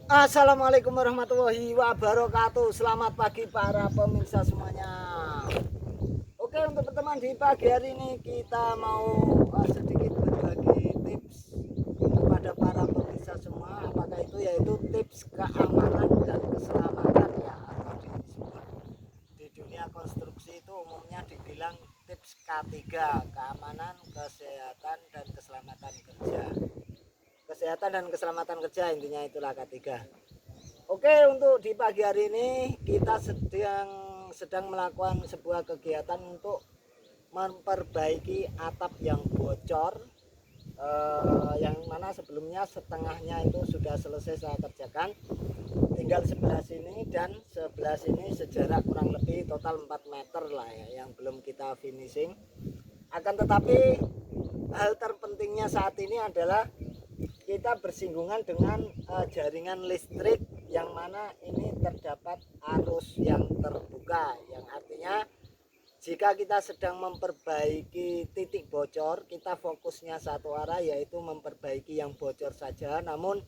Assalamualaikum warahmatullahi wabarakatuh. Selamat pagi para pemirsa semuanya. Oke, untuk teman di pagi hari ini kita mau sedikit berbagi tips kepada para pemirsa semua. Apakah itu yaitu tips keamanan dan keselamatan ya, atau di dunia konstruksi itu umumnya dibilang tips K3, keamanan, kesehatan dan keselamatan kerja. Kesehatan dan keselamatan kerja, intinya itulah K3. Oke, untuk di pagi hari ini kita sedang melakukan sebuah kegiatan untuk memperbaiki atap yang bocor, yang mana sebelumnya setengahnya itu sudah selesai saya kerjakan, tinggal sebelah sini dan sebelah sini sejarak kurang lebih total 4 meter lah ya, yang belum kita finishing. Akan tetapi hal terpentingnya saat ini adalah kita bersinggungan dengan jaringan listrik yang mana ini terdapat arus yang terbuka, yang artinya jika kita sedang memperbaiki titik bocor, kita fokusnya satu arah, yaitu memperbaiki yang bocor saja, namun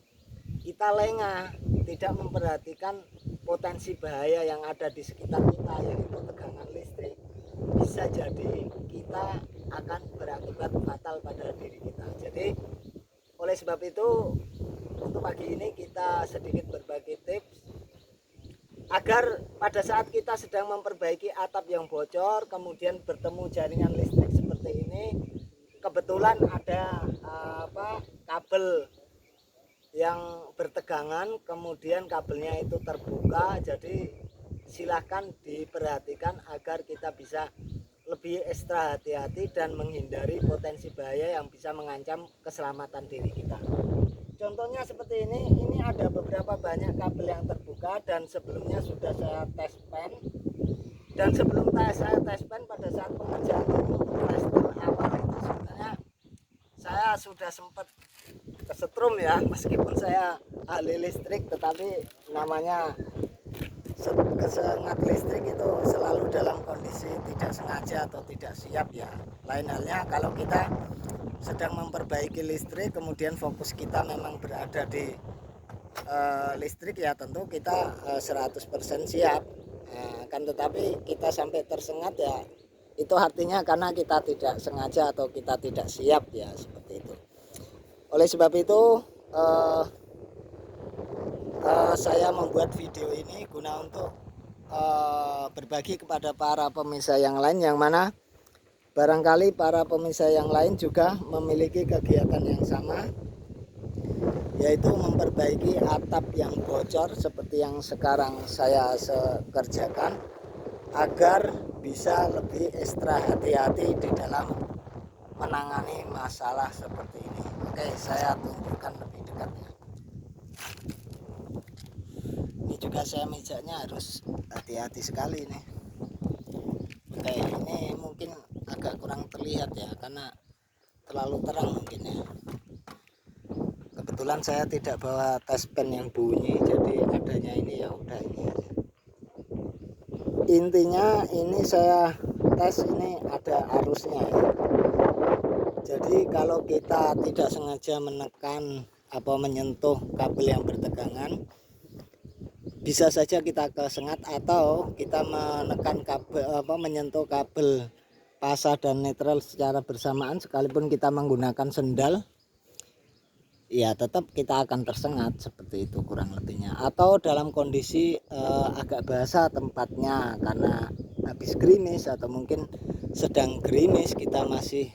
kita lengah, tidak memperhatikan potensi bahaya yang ada di sekitar kita, yaitu tegangan listrik. Bisa jadi kita akan berakibat fatal pada diri kita. Jadi oleh sebab itu, untuk pagi ini kita sedikit berbagi tips agar pada saat kita sedang memperbaiki atap yang bocor, kemudian bertemu jaringan listrik seperti ini, kebetulan ada kabel yang bertegangan, kemudian kabelnya itu terbuka, jadi silahkan diperhatikan agar kita bisa lebih ekstra hati-hati dan menghindari potensi bahaya yang bisa mengancam keselamatan diri kita. Contohnya seperti ini ada beberapa banyak kabel yang terbuka dan sebelumnya sudah saya tes pen. Dan sebelum saya tes pen, pada saat pengerjaan plaster awal itu sebenarnya saya sudah sempat kesetrum ya, meskipun saya ahli listrik, tetapi namanya kesengat listrik itu selalu dalam kondisi tidak sengaja atau tidak siap ya. Lain halnya kalau kita sedang memperbaiki listrik, kemudian fokus kita memang berada di listrik, ya tentu kita 100% siap. Kan tetapi kita sampai tersengat ya, itu artinya karena kita tidak sengaja atau kita tidak siap ya, seperti itu. Oleh sebab itu saya membuat video ini guna untuk berbagi kepada para pemirsa yang lain, yang mana barangkali para pemirsa yang lain juga memiliki kegiatan yang sama, yaitu memperbaiki atap yang bocor seperti yang sekarang saya kerjakan, agar bisa lebih ekstra hati-hati di dalam menangani masalah seperti ini. Oke, saya tunjukkan lebih dekatnya. Ini juga saya mejanya harus hati-hati sekali nih. Oke, ini mungkin agak kurang terlihat ya karena terlalu terang mungkin ya. Kebetulan saya tidak bawa tes pen yang bunyi, jadi adanya ini ya udah ini aja. Intinya ini saya tes, ini ada arusnya ya. Jadi kalau kita tidak sengaja menekan apa menyentuh kabel yang bertegangan, bisa saja kita kesengat, atau kita menekan kabel menyentuh kabel pasa dan netral secara bersamaan sekalipun kita menggunakan sendal, ya tetap kita akan tersengat, seperti itu kurang lebihnya. Atau dalam kondisi agak basah tempatnya karena habis gerimis, atau mungkin sedang gerimis kita masih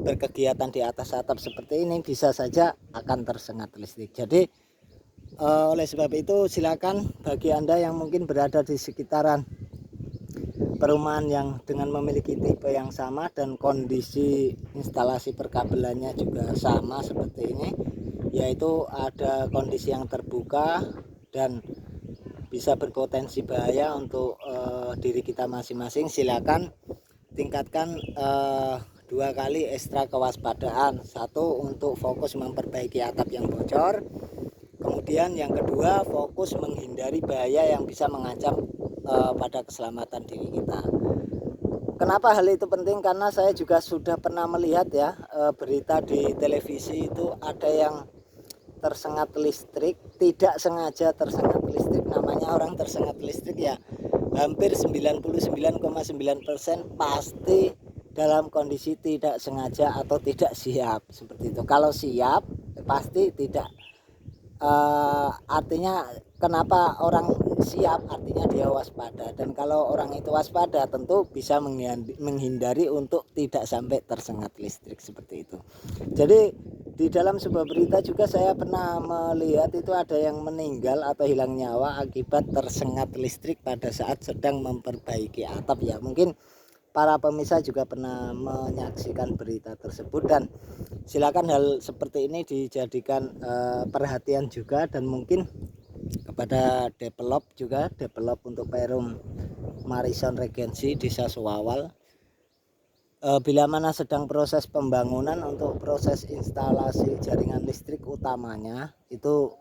berkegiatan di atas atap seperti ini, bisa saja akan tersengat listrik. Jadi oleh sebab itu silakan bagi Anda yang mungkin berada di sekitaran perumahan yang dengan memiliki tipe yang sama dan kondisi instalasi perkabelannya juga sama seperti ini, yaitu ada kondisi yang terbuka dan bisa berpotensi bahaya untuk diri kita masing-masing, silakan tingkatkan 2 kali ekstra kewaspadaan. Satu, untuk fokus memperbaiki atap yang bocor, kemudian yang kedua fokus menghindari bahaya yang bisa mengancam pada keselamatan diri kita. Kenapa hal itu penting? Karena saya juga sudah pernah melihat ya berita di televisi, itu ada yang tersengat listrik, tidak sengaja tersengat listrik, namanya orang tersengat listrik ya hampir 99,9% pasti dalam kondisi tidak sengaja atau tidak siap seperti itu. Kalau siap pasti tidak. Artinya kenapa orang siap, artinya dia waspada, dan kalau orang itu waspada tentu bisa menghindari untuk tidak sampai tersengat listrik seperti itu. Jadi di dalam sebuah berita juga saya pernah melihat itu ada yang meninggal atau hilang nyawa akibat tersengat listrik pada saat sedang memperbaiki atap ya. Mungkin para pemirsa juga pernah menyaksikan berita tersebut, dan silakan hal seperti ini dijadikan perhatian juga, dan mungkin kepada develop untuk Perum Marison Regency Desa Suwawal, bila mana sedang proses pembangunan untuk proses instalasi jaringan listrik utamanya, itu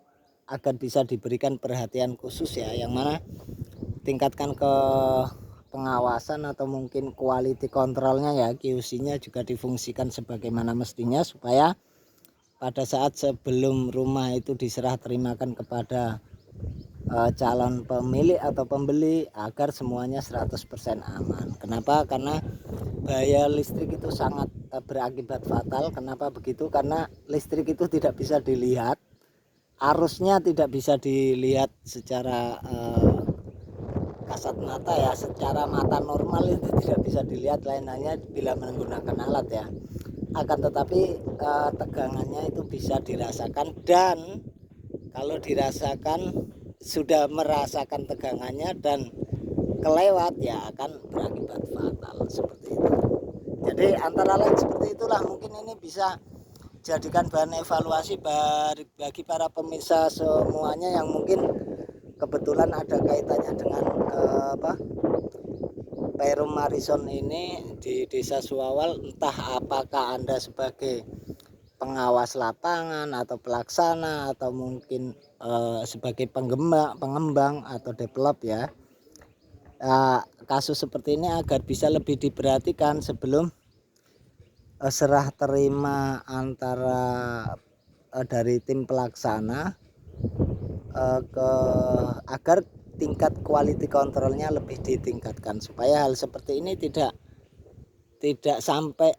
agar bisa diberikan perhatian khusus ya, yang mana tingkatkan ke pengawasan atau mungkin quality controlnya ya, QC-nya juga difungsikan sebagaimana mestinya, supaya pada saat sebelum rumah itu diserah terimakan kepada calon pemilik atau pembeli, agar semuanya 100% aman. Kenapa? Karena bahaya listrik itu sangat berakibat fatal. Kenapa begitu? Karena listrik itu tidak bisa dilihat, arusnya tidak bisa dilihat secara kasat mata ya, secara mata normal itu tidak bisa dilihat, lain hanya bila menggunakan alat ya. Akan tetapi tegangannya itu bisa dirasakan, dan kalau dirasakan, sudah merasakan tegangannya dan kelewat ya akan berakibat fatal seperti itu. Jadi antara lain seperti itulah, mungkin ini bisa jadikan bahan evaluasi bagi para pemirsa semuanya yang mungkin kebetulan ada kaitannya dengan Perum Marison ini di Desa Suwawal. Entah apakah Anda sebagai pengawas lapangan atau pelaksana, atau mungkin sebagai pengembang atau develop ya. Kasus seperti ini agar bisa lebih diperhatikan sebelum serah terima antara dari tim pelaksana agar tingkat quality controlnya lebih ditingkatkan, supaya hal seperti ini tidak sampai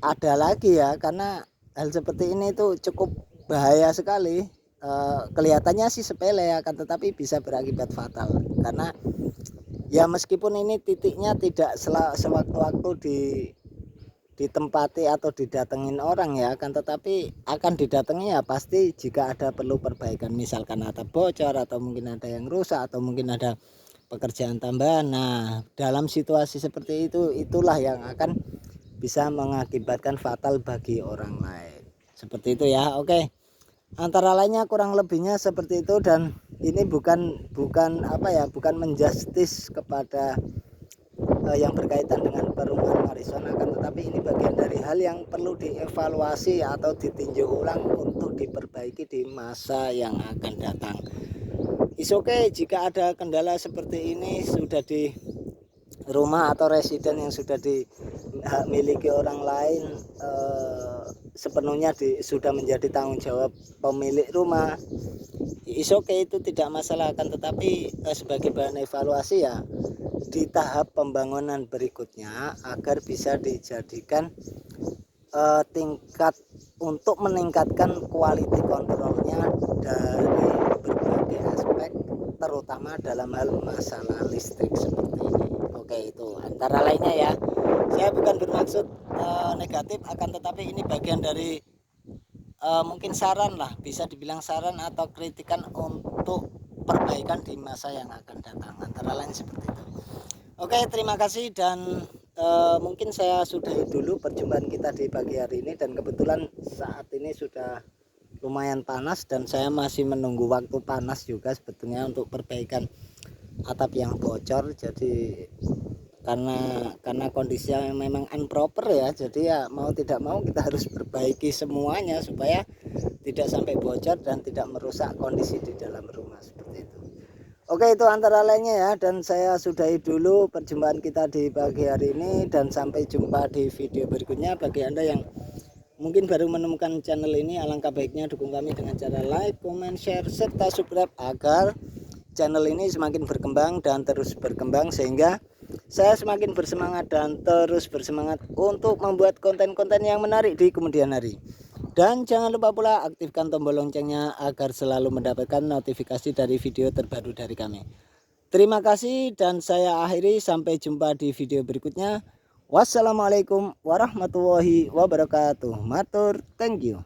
ada lagi ya, karena hal seperti ini itu cukup bahaya sekali. Kelihatannya sih sepele ya, akan tetapi bisa berakibat fatal, karena ya meskipun ini titiknya tidak sewaktu-waktu ditempati atau didatengin orang ya, akan tetapi akan didatangi ya pasti jika ada perlu perbaikan, misalkan atap bocor atau mungkin ada yang rusak atau mungkin ada pekerjaan tambahan. Nah, dalam situasi seperti itu, itulah yang akan bisa mengakibatkan fatal bagi orang lain seperti itu ya. Oke, antara lainnya kurang lebihnya seperti itu, dan ini bukan menjustis kepada yang berkaitan dengan perumahan Marison, akan tetapi ini bagian dari hal yang perlu dievaluasi atau ditinjau ulang untuk diperbaiki di masa yang akan datang. Oke, jika ada kendala seperti ini sudah di rumah atau residen yang sudah dimiliki orang lain, sepenuhnya sudah menjadi tanggung jawab pemilik rumah. Oke, itu tidak masalah, kan, tetapi sebagai bahan evaluasi ya di tahap pembangunan berikutnya, agar bisa dijadikan tingkat untuk meningkatkan quality controlnya dari berbagai aspek, terutama dalam hal masalah listrik seperti ini. Oke, itu antara lainnya ya. Saya bukan bermaksud negatif, akan tetapi ini bagian dari mungkin saran lah, bisa dibilang saran atau kritikan untuk perbaikan di masa yang akan datang, antara lain seperti itu. Oke, terima kasih, dan mungkin saya sudahi dulu perjumpaan kita di pagi hari ini, dan kebetulan saat ini sudah lumayan panas dan saya masih menunggu waktu panas juga sebetulnya untuk perbaikan atap yang bocor. Jadi karena kondisinya memang improper ya, jadi ya mau tidak mau kita harus perbaiki semuanya supaya tidak sampai bocor dan tidak merusak kondisi di dalam rumah seperti itu. Oke, itu antara lainnya ya, dan saya sudahi dulu perjumpaan kita di pagi hari ini, dan sampai jumpa di video berikutnya. Bagi Anda yang mungkin baru menemukan channel ini, alangkah baiknya dukung kami dengan cara like, comment, share, serta subscribe agar channel ini semakin berkembang dan terus berkembang, sehingga saya semakin bersemangat dan terus bersemangat untuk membuat konten-konten yang menarik di kemudian hari. Dan jangan lupa pula aktifkan tombol loncengnya agar selalu mendapatkan notifikasi dari video terbaru dari kami. Terima kasih dan saya akhiri, sampai jumpa di video berikutnya. Wassalamualaikum warahmatullahi wabarakatuh. Matur, thank you.